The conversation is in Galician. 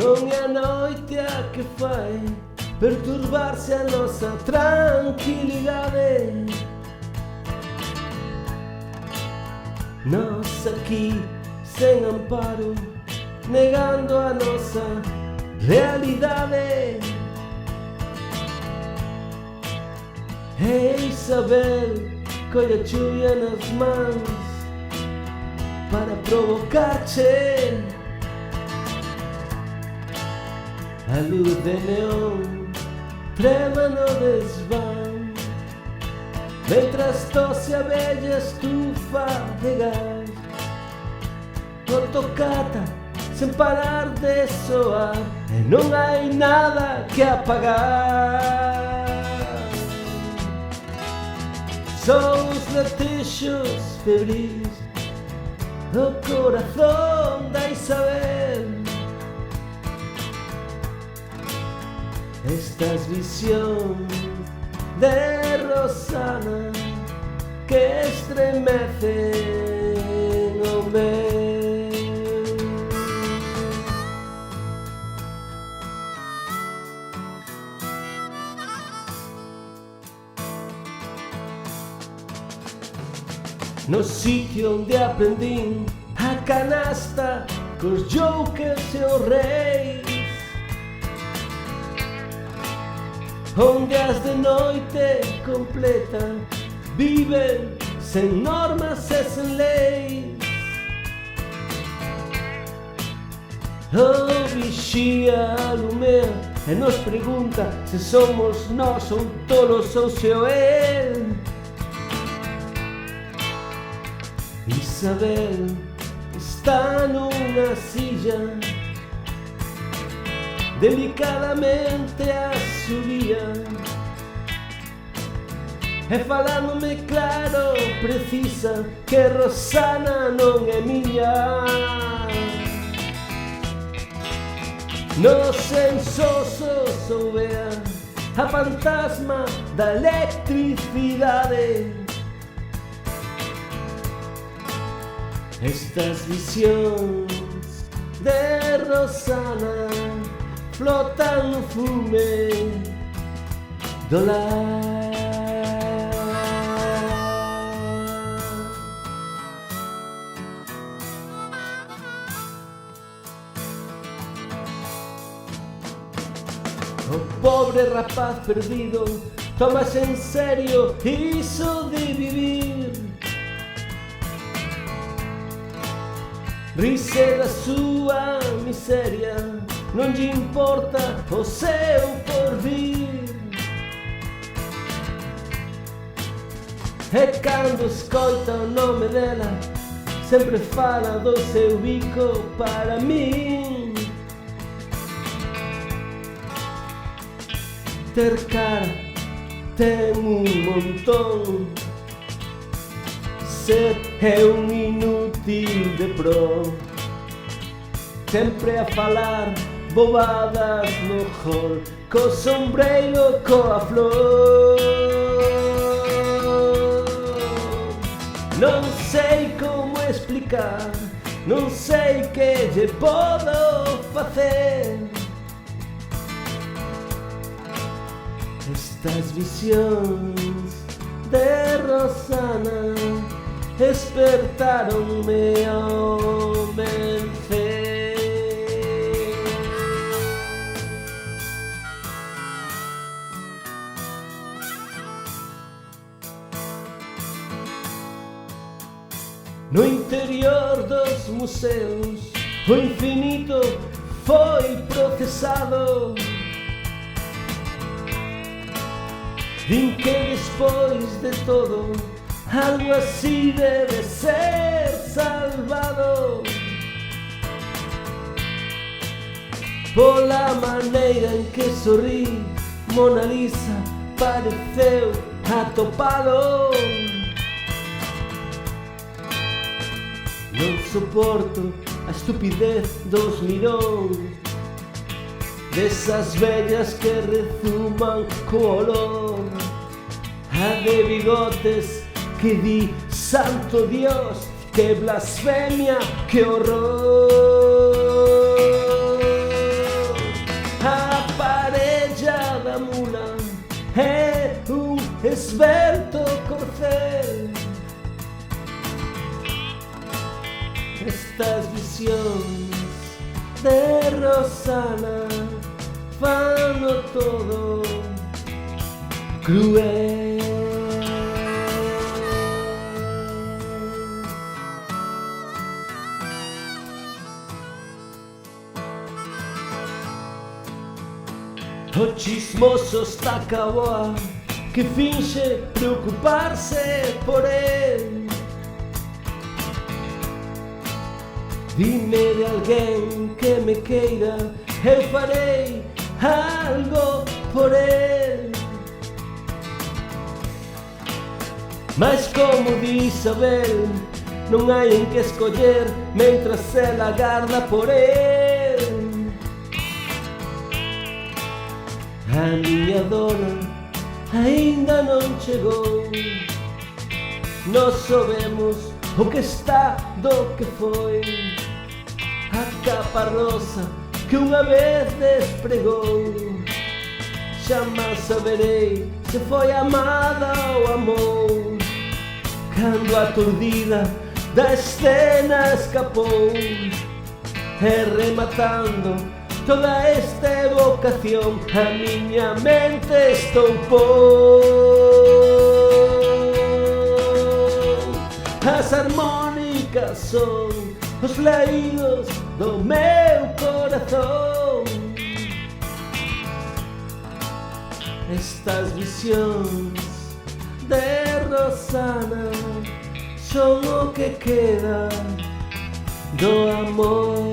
Non é a noite a que fai perturbarse a nosa tranquilidade. Nós aquí, sen amparo, negando a nosa realidade. E Isabel colle a chuvia nas mans para provocarche. A luz de neón trema no desván, mentras tose a bella estufa de gas. O tocata sen parar de soar e non hai nada que apagar. Son os latexos febris do corazón da Isabel. Estas visións de Rosana que estremecen o meu. No sitio onde aprendín a canasta cos jokers e os reis, onde as de noite completa viven sen normas e sen leis. O vixía alumea e nos pregunta se somos nós ou tolos ou se o el. Isabel está nunha silla, delicadamente a subía, e falándome claro precisa que Rosana non é miña. Nos sensosos soubea a fantasma da electricidade. Estas visións de Rosana flotan no fume do lar. O pobre rapaz perdido tómase en serio iso de vivir. Rise da súa miseria, non lle importa o seu porvir. E cando escoita o nome dela, sempre fala do seu bico para min. Ter cara ten un montón, ser é un inútil de pro, sempre a falar bobadas no hall, co sombreiro, coa flor. Non sei como explicar, non sei que lle podo facer. Estas visións de Rosana despertaronme ao vencer. No interior dos museos o infinito foi procesado. Din que despois de todo algo así debe ser salvado. Pola maneira en que sorrí, Mona Lisa pareceu atopado. Non soporto a estupidez dos miróns, desas vellas que rezuman co olor a de bigotes que di santo Dios, que blasfemia, que horror. esbelto corcel. Estas visións de Rosana fano todo cruel. O chismoso está caboa que finxe preocuparse por él. Dime de alguén que me queira, eu farei algo por él. Mas como di Isabel, non hai en que escoller mentras ela agarda por él. A miña dona aínda non chegou. Nós sabemos o que está do que foi. A capa rosa que unha vez despregou. Xamás saberei se foi amada ou amou. Cando aturdida da escena escapou, e rematando toda esta evocación a miña mente estoupou. As armónicas son os laidos do meu corazón. Estas visións de Rosana son o que queda do amor.